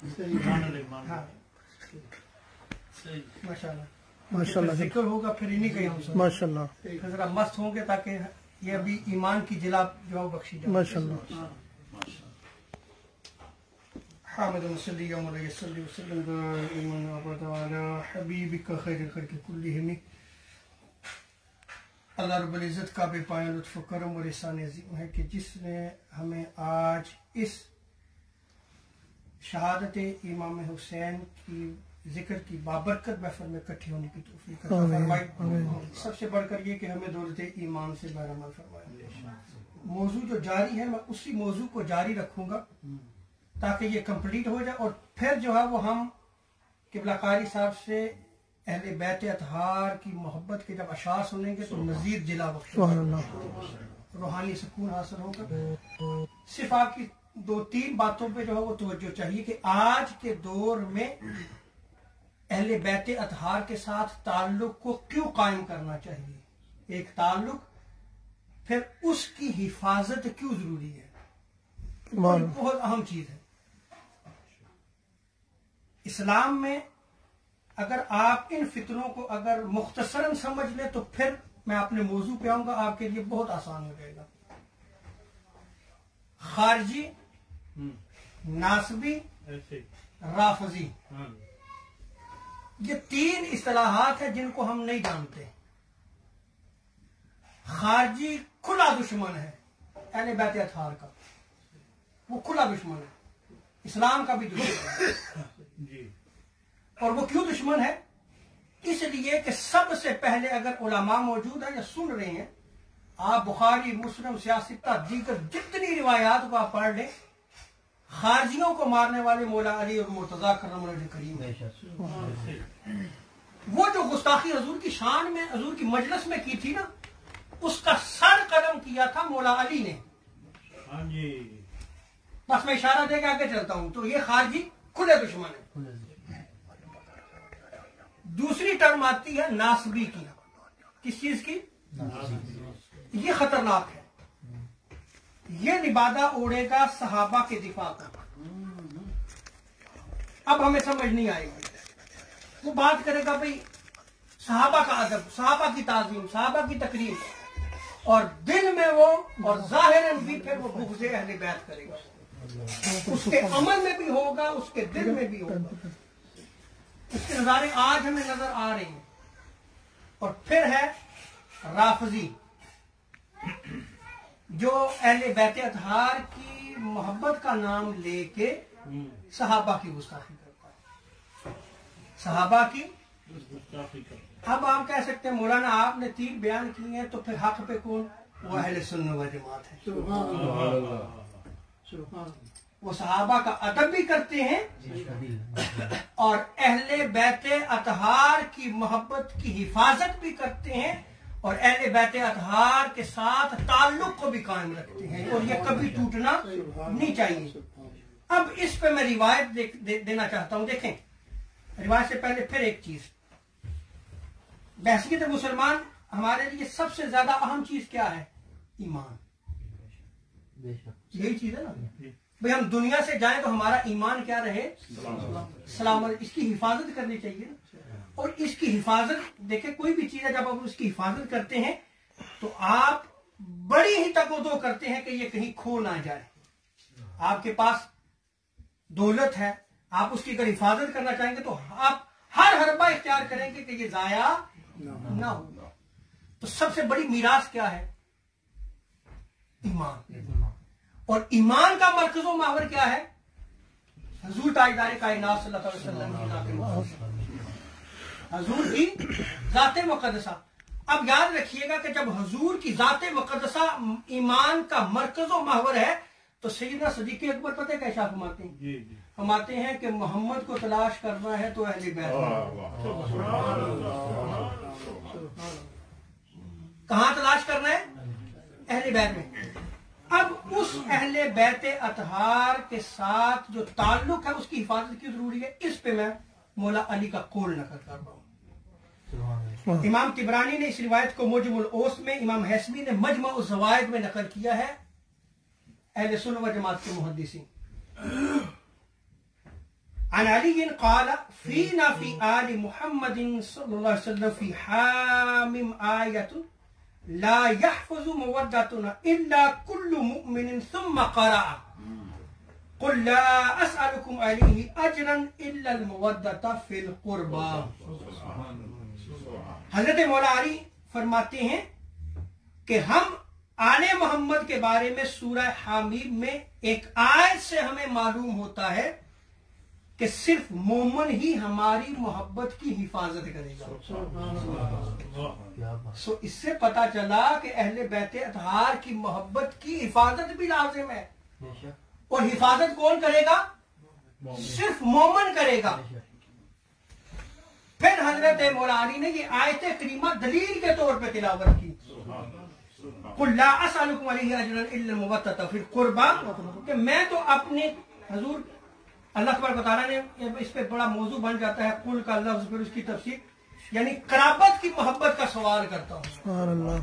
हाँ माशाल्लाह माशाल्लाह जिक्र होगा फिर इन्हीं का हम सब माशाल्लाह जरा मस्त होंगे ताकि ये अभी ईमान की जिला जो बख्शी जाए माशाल्लाह। हामिद मुसल्ली अलैहि वसल्लम ईमान अबदा हबीबिका खैरुल खल्क़ि कुल्लिहिम। अल्लाह रब्बुल इज़्ज़त का बेपाया लुत्फ़ करम और एहसान अज़ीम है कि जिसने हमें आज इस शहादत इमाम हुसैन की जिक्र की बाबरकत महफिल में इकट्ठे होने की तौफीक अता फरमाई। सबसे बढ़कर ये कि हमें दौलत ईमान से बहरमंद फरमाए। मौजू जो जारी है मैं उसी मौजू को जारी रखूंगा ताकि ये कंप्लीट हो जाए और फिर जो है वो हम क़िबला कारी साहब से अहले बैत अतहार की मोहब्बत के जब अशार सुनेंगे तो मजीद जिला रूहानी सुकून हासिल होगा। सिर्फ आपकी 2-3 बातों पे जो है वो तवज्जो चाहिए कि आज के दौर में अहले बैत अतहार के साथ ताल्लुक को क्यों कायम करना चाहिए। एक ताल्लुक, फिर उसकी हिफाजत क्यों जरूरी है, बहुत अहम चीज है इस्लाम में। अगर आप इन फितरों को अगर मुख्तसरन समझ ले तो फिर मैं अपने मौजू पे आऊंगा, आपके लिए बहुत आसान हो जाएगा। खारजी, नासबी, राफजी, ये 3 इस्तिलाहात है जिनको हम नहीं जानते। खारजी खुला दुश्मन है अहले बैत अतहार का, वो खुला दुश्मन है, इस्लाम का भी दुश्मन है। और वो क्यों दुश्मन है? इसलिए कि सबसे पहले अगर उलमा मौजूद है या सुन रहे हैं, आप बुखारी, मुस्लिम, सियासिता, दीगर जितनी रिवायात को आप पढ़ लें, खारजियों को मारने वाले मौला अली और मुर्तजा करम करीम है। वो जो गुस्ताखी हजूर की शान में, हजूर की मजलिस में की थी ना, उसका सर कदम किया था मौला अली ने। बस मैं इशारा देकर आगे चलता हूं। तो ये खारजी खुले दुश्मन है। दूसरी टर्म आती है नासबी की। किस चीज की? ये खतरनाक है। ये निबादा ओढ़ेगा सहाबा के दिफा का। अब हमें समझ नहीं आएगी। वो बात करेगा भाई सहाबा का अदब, सहाबा की ताजीम, सहाबा की तकरीम, और दिल में वो और जाहिरन भी फिर वो बुग़्ज़े अहले बैत करेगा। उसके अमल में भी होगा, उसके दिल में भी होगा। उसके नजारे आज हमें नजर आ रहे हैं। और फिर है राफजी, जो अहले बैत अतहार की मोहब्बत का नाम लेके सहाबा की गुस्ताखी करता है। सहाबा की अब आप कह सकते हैं मौलाना आपने 3 बयान किए हैं तो फिर हक पे कौन? वो अहले सुन्नत व जमात है। वो सहाबा का अदब भी करते हैं और अहले बैत अतहार की मोहब्बत की हिफाजत भी करते हैं और अहले बैत अतहार के साथ ताल्लुक को भी कायम रखते हैं, और ये कभी टूटना नहीं चाहिए। अब इस पे मैं रिवायत देना चाहता हूं। देखें, रिवायत से पहले फिर एक चीज, बहसीयत मुसलमान हमारे लिए सबसे ज्यादा अहम चीज क्या है? ईमान। यही चीज है ना भाई। हम दुनिया से जाएं तो हमारा ईमान क्या रहे? सलामत। इसकी हिफाजत करनी चाहिए ना। और इसकी हिफाजत, देखे कोई भी चीज है जब आप उसकी हिफाजत करते हैं तो आप बड़ी ही तकोदो करते हैं कि ये कहीं खो ना जाए। आपके पास दौलत है, आप उसकी अगर हिफाजत करना चाहेंगे तो आप हर हरबा इख्तियार करेंगे कि ये जाया ना होगा। तो सबसे बड़ी मीरास क्या है? ईमान। और ईमान का मरकज़ व महवर क्या है? हुजूर ताजदार कायनात सल्लल्लाहु अलैहि वसल्लम की ज़ात मुक़द्दसा, हुजूर की ज़ात मुक़द्दसा। अब याद रखिएगा कि जब हुजूर की ज़ात मुक़द्दसा ईमान का मरकज़ व महवर है तो सैयदना सिद्दीक़ अकबर पता है कैसा फरमाते हैं? फरमाते हैं कि मोहम्मद को तलाश करना है तो अहले बैत कहां तलाश करना है? अहले बैत में। अब उस अहले बैत अतहार के साथ जो ताल्लुक है उसकी हिफाजत क्यों जरूरी है? इस पे मैं मौला अली का कौल नकल कर रहा हूं। इमाम तिबरानी ने इस रिवायत को मुजमुल ओस में, इमाम हैसमी ने मजमा उस ज़वाइद में नकल किया है। अहले सुन्नत व जमात के मुहद्दिसीन अन अली क़ाल फ़ीना फ़ी आलि मुहम्मदिन सल्लल्लाहु अलैहि वसल्लम फ़ी हामिम आयतुन ला यहफ़ज़ु मवद्दतुना इल्ला कुल्लु मुमिनिन सुम्मा क़रअ क़ुल ला अस्अलुकुम अलैहि अजरन इल्ला अल मवद्दता फ़िल क़ुरबा। हज़रत मौला अली फरमाते हैं कि हम आले मोहम्मद के बारे में सूरह हामीम में एक आयत से हमें मालूम होता है कि सिर्फ मोमन ही हमारी मोहब्बत की हिफाजत करेगा। सो इससे पता चला कि अहले बैत अतहार की मोहब्बत की हिफाजत भी लाजिम है, और हिफाजत कौन करेगा? सिर्फ मोमन करेगा। फिर हजरत मौला अली ने ये आयत करीमा दलील के तौर पे तिलावत की, कुल ला अस्अलुकुम अलैहि अजरन इल्ला मवद्दता फिल क़ुरबा, कि मैं तो अपने हजूर अल्लाह तबारक व तआला ने इस पे बड़ा मौजू बन जाता है कुल का लफ्ज, फिर उसकी तफसीर, यानी कराबत की मोहब्बत का सवाल करता हूं। सुभान अल्लाह।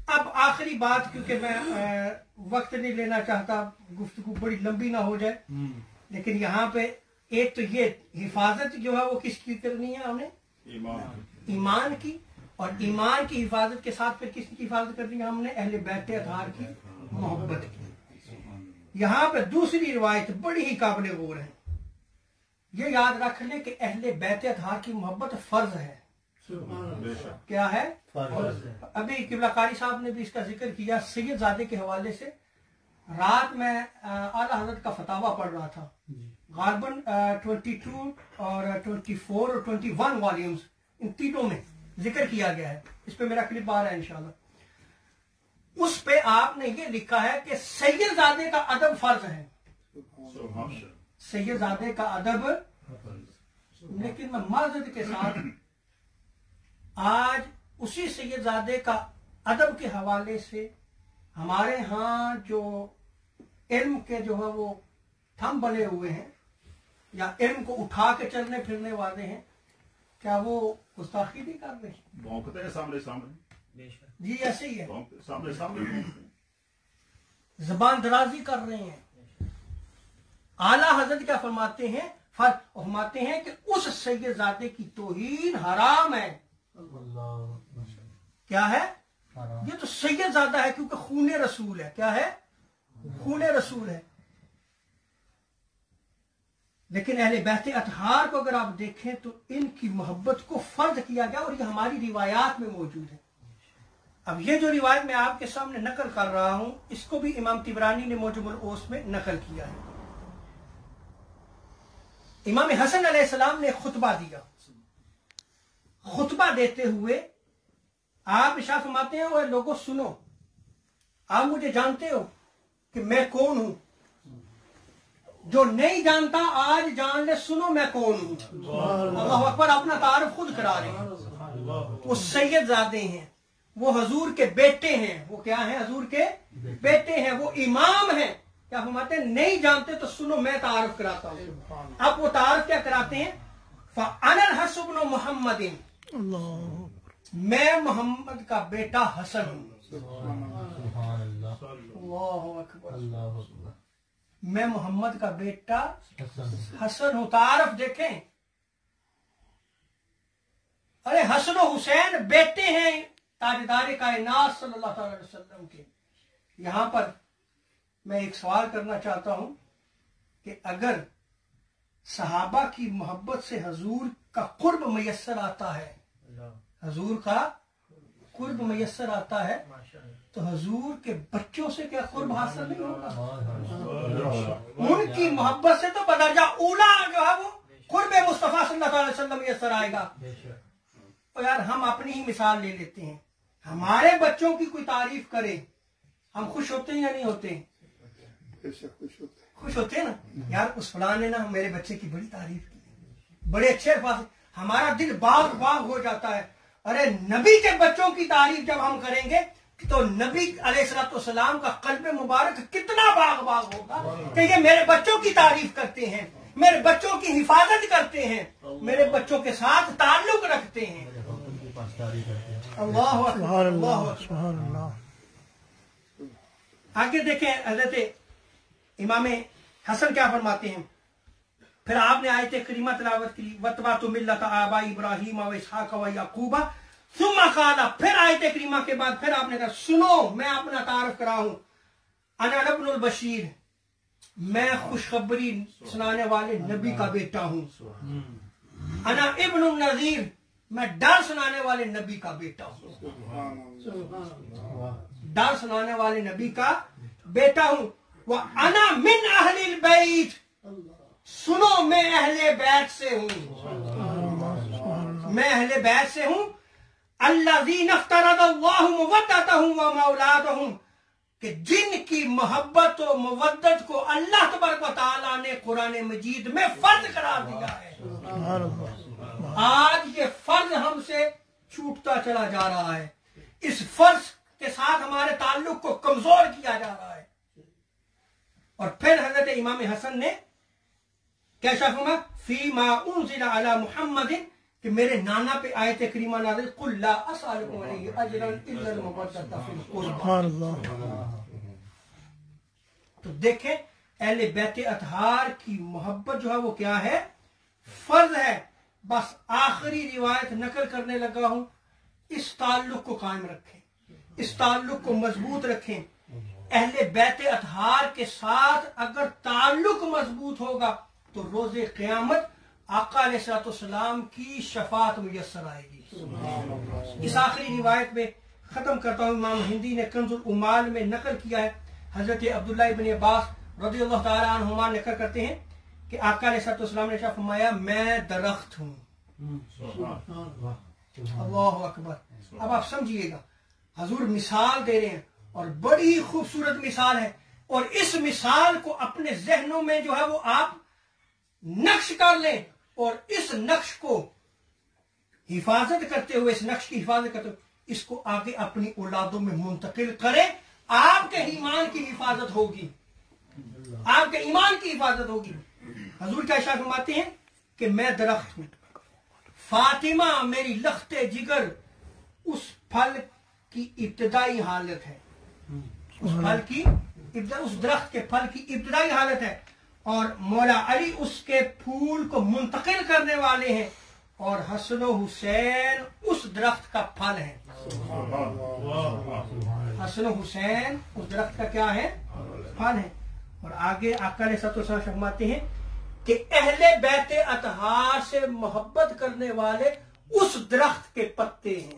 अब आखिरी बात, क्योंकि मैं वक्त नहीं लेना चाहता, गुफ्तगू बड़ी लंबी ना हो जाए, लेकिन यहाँ पे एक तो ये हिफाजत जो है वो किसकी करनी है? हमने ईमान की, और ईमान की हिफाजत के साथ फिर किसकी हिफाजत करनी है? हमने अहले बैत अतहार की मोहब्बत की। यहाँ पे दूसरी रिवायत बड़ी ही काबिल गौर है। ये याद रख ले कि अहले बैत अतहार की मोहब्बत फर्ज है। क्या है? फर्ज है। अभी किबला कारी साहब ने भी इसका जिक्र किया सैयदजादे के हवाले से। रात में आला हजरत का फतावा पढ़ रहा था, गालबन 22 और 24 और 21 वॉल्यूम्स, इन तीनों में जिक्र किया गया है। इस पे मेरा क्लिप आ रहा है इंशाल्लाह। उस पे आपने ये लिखा है कि सैयदजादे का अदब फर्ज है, सैयदजादे का अदब। लेकिन मैं माज़रत के साथ आज उसी सैयदजादे का अदब के हवाले से हमारे यहाँ जो इल्म के जो है वो थम बने हुए हैं, या इल्म को उठा के चलने फिरने वाले हैं, क्या वो गुस्ताखी नहीं कर रहे? भौंकते हैं सामने सामने। जी ऐसे ही है, सामने सामने जबान दराजी कर रहे हैं। आला हजरत क्या फरमाते हैं? फरमाते हैं कि उस सैयदजादे की तौहीन हराम है। क्या है? ये तो सैयदजादा है, क्योंकि खूने रसूल है। क्या है? खूने रसूल है। लेकिन अहले बैत अतहार को अगर आप देखें तो इनकी मोहब्बत को फर्ज किया गया, और ये हमारी रिवायात में मौजूद है। अब ये जो रिवायत मैं आपके सामने नकल कर रहा हूं, इसको भी इमाम तिबरानी ने मोजमुल ओस में नकल किया है। इमाम हसन अलैहिस्सलाम ने खुतबा दिया। खुतबा देते हुए आप इरशाद फरमाते हैं, और लोगों सुनो, आप मुझे जानते हो कि मैं कौन हूं? जो नहीं जानता आज जान ले, सुनो मैं कौन हूं। अल्लाह अकबर, अपना तारुफ खुद करा रहे हैं। वो सैयदजादे हैं, वो हजूर के बेटे हैं। वो क्या है? हजूर के बेटे हैं, वो इमाम हैं। क्या फरमाते हैं? नहीं जानते तो सुनो मैं तारुफ कराता हूं। अब वो तारुफ क्या कराते हैं? फ़अनल हसन इब्न मुहम्मदिन, मैं मोहम्मद का बेटा हसन हूं। अल्लाहु अकबर, मैं मोहम्मद का बेटा हसन हूं। तारफ देखें, अरे हसन और हुसैन बेटे हैं ताजदार कायनात सल्लल्लाहु अलैहि वसल्लम के। यहां पर मैं एक सवाल करना चाहता हूं कि अगर सहाबा की मोहब्बत से हजूर का कुर्ब मयस्सर आता है, हजूर का कुर्ब मयस्सर आता है, तो हजूर के बच्चों से क्या कुर्ब हासिल नहीं होगा? उनकी मोहब्बत से तो बदरजा ऊला जो है वो कुर्ब मुस्तफा सल्लल्लाहु अलैहि वसल्लम मयस्सर आएगा। तो यार हम अपनी ही मिसाल ले लेते हैं, हमारे बच्चों की कोई तारीफ करे, हम खुश होते हैं या नहीं होते? खुश होते हैं ना। यार उस फलां ने ना मेरे बच्चे की बड़ी तारीफ की, बड़े अच्छे अल्फाज, हमारा दिल बाग बाग हो जाता है। अरे नबी के बच्चों की तारीफ जब हम करेंगे तो नबी अलैहिस्सलाम का कल्ब मुबारक कितना बाग बाग होगा कि ये मेरे बच्चों की तारीफ करते हैं, मेरे बच्चों की हिफाजत करते हैं, मेरे बच्चों के साथ ताल्लुक रखते हैं। अल्लाह अल्लाह। आगे देखें, हजरत इमाम हसन क्या फरमाते हैं, फिर आपने आयत करीमा तिलावत की, वतबा तो मिल्लत आबा इब्राहिम व इसहाक व याकूबा सुम्मा काला, फिर आयत करीमा के बाद फिर आपने कहा सुनो मैं अपना तारफ कराऊं, अना इब्नुल बशीर, मैं खुशखबरी सुनाने वाले नबी का बेटा हूं, अना इब्नुन नजीर, मैं डर सुनाने वाले नबी का बेटा हूं, डर सुनाने वाले नबी का बेटा हूं, वह अना मिन अहलिल बैत, सुनो मैं अहले बैत से हूं, मैं अहले बैत से हूं, अल्लज़ीना इफ्तरदल्लाहु मवद्दतहुम व मौलादहुम, कि जिनकी मोहब्बत और मवद्दत को अल्लाह तबारक व तआला ने कुरान मजीद में फर्ज करार दिया है। आज ये फर्ज हमसे छूटता चला जा रहा है, इस फर्ज के साथ हमारे ताल्लुक को कमजोर किया जा रहा है। और फिर हजरत इमाम हसन ने क्या फरमाया, फी मा उनज़िला अला मुहम्मदिन, कि मेरे नाना पे आयत करीमा नाज़िल, कुल ला असअलुकुम अलैहि अजरन इल्ला अल मवद्दत फिल कुर्बा। तो देखें अहले बैत अतहार की मोहब्बत जो है वो क्या है, फर्ज है। बस आखिरी रिवायत नकल करने लगा हूं, इस ताल्लुक को कायम रखें, इस ताल्लुक को मजबूत रखें। अहले बैत अतहार के साथ अगर ताल्लुक मजबूत होगा तो रोजे क़यामत आका अलैहिस्सलाम की शफात मुयस्सर आएगी। इस आखिरी रिवायत में खत्म करता हूं, इमाम हिंदी ने कंजुल उमाल में नकल किया है, हजरत अब्दुल्लाह इब्न अब्बास रज़ियल्लाहु तआला अन्हुमा नकल करते हैं कि आका अलैहिस्सलाम ने फरमाया, मैं दरख्त हूं। अल्लाहु अकबर। अब आप समझिएगा, हजूर मिसाल दे रहे हैं और बड़ी खूबसूरत मिसाल है, और इस मिसाल को अपने जहनों में जो है वो आप नक्श कर लें, और इस नक्श को हिफाजत करते हुए, इस नक्श की हिफाजत करते हुए इसको आगे अपनी औलादों में मुंतकिल करें, आपके ईमान की हिफाजत होगी, आपके ईमान की हिफाजत होगी। हजूर क्या इरशाद फरमाते हैं कि मैं दरख्त हूं, फातिमा मेरी लख्ते जिगर उस फल की इब्तदाई हालत है, उस फल की उस दरख्त के फल की इब्तदाई हालत है, और मौला अली उसके फूल को मुंतकिल करने वाले हैं, और हसन हुसैन उस दरख्त का फल है। हसन हुसैन उस दरख्त का क्या है, फल है। और आगे आका अलैहिस्सलाम फरमाते हैं कि अहले बैते अतहार से मोहब्बत करने वाले उस दरख्त के पत्ते हैं।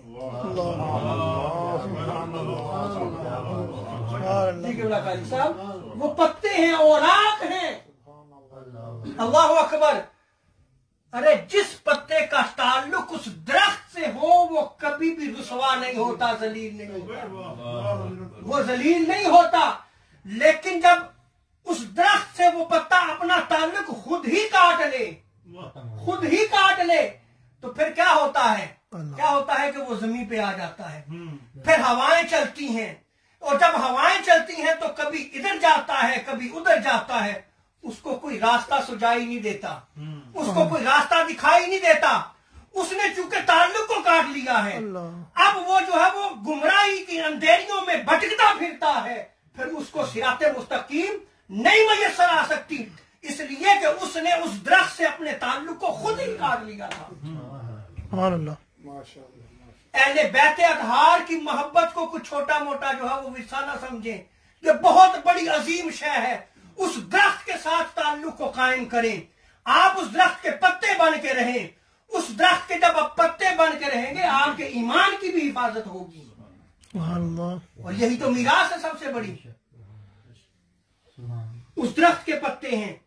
साहब वो पत्ते हैं, औराक हैं। अल्लाहु अकबर। अरे जिस पत्ते का ताल्लुक उस दरख्त से हो वो कभी भी रुसवा नहीं होता, जलील नहीं होता, वो जलील नहीं होता। लेकिन जब उस दरख्त से वो पत्ता अपना ताल्लुक खुद ही काट ले, खुद ही काट ले, तो फिर क्या होता है, क्या होता है कि वो जमीन पे आ जाता है। फिर हवाएं चलती हैं, और जब हवाएं चलती हैं तो कभी इधर जाता है कभी उधर जाता है, उसको कोई रास्ता सुझाई नहीं देता, उसको कोई रास्ता दिखाई नहीं देता। उसने चूंकि ताल्लुक को काट लिया है, अब वो जो है वो गुमराही की अंधेरियों में भटकता फिरता है, फिर उसको सिराते मुस्तकीम नहीं मयस्सर आ सकती, इसलिए कि उसने उस दरख्त से अपने ताल्लुक को खुद ही काट लिया था। अहले बैत अतहार की मोहब्बत को कुछ छोटा मोटा जो है वो विरसा ना समझे, ये बहुत बड़ी अजीम शय है। उस दरख्त के साथ ताल्लुक को कायम करें, आप उस दरख्त के पत्ते बन के रहें। उस दरख्त के जब आप पत्ते बन के रहेंगे आपके ईमान की भी हिफाजत होगी, और यही तो मीरास है सबसे बड़ी, उस दरख्त के पत्ते हैं।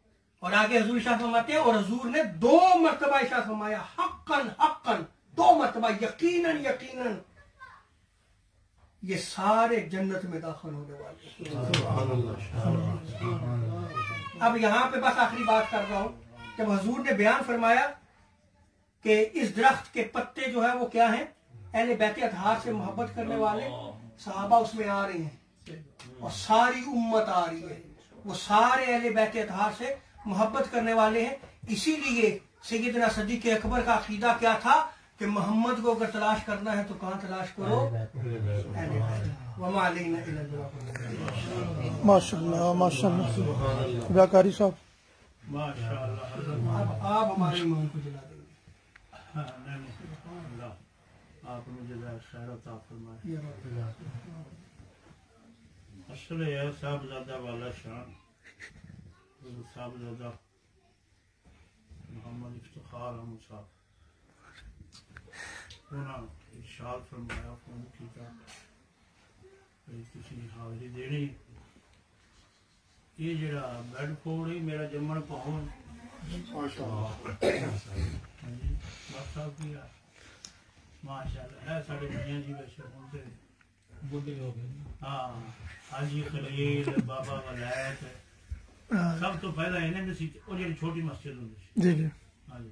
और आगे हजूर इरशाद फरमाते हैं, और हजूर ने 2 मरतबा इरशाद फरमाया, हक्कन हक्कन, 2 मरतबा, यकीनन यकीनन ये सारे जन्नत में दाखिल होने वाले। अब यहां पे बस आखिरी बात कर रहा हूं, जब हजूर ने बयान फरमाया कि इस दरख्त के पत्ते जो है वो क्या हैं, अहले बैत अतहार से मोहब्बत करने वाले सहाबा उसमें आ रहे हैं, और सारी उम्मत आ रही है, वो सारे अहले बैत अतहार से मोहब्बत करने वाले हैं। इसीलिए सैयदना सिद्दीक़ अकबर का अकीदा क्या था कि मोहम्मद को अगर तलाश करना है तो कहां तलाश करो, वमा अलैना इल्ला अल बलाग। माशाल्लाह माशाल्लाह। व्याकारी साहब अब आप हमारे ईमान को जला देंगे। आप मुझे खैर अता फरमाए। या रब। असल है साहबजादा वाला शान साहबजादा मोहम्मद इफ्तिखार अहमद साहब उन्होंने इरशाद फरमाया फोन किया तुसी हाज़री देनी ये जरा बेड फोड़ ही मेरा जम्मन पहुंच माशाल्लाह है साढ़े मियां जी वैसे होते बुढ़े हो गए। हाँ हाजी खलील बाबा वलायत सब तो पहला इन्हें वो जी छोटी मस्जिद होंगी। जी जी। हाँ जी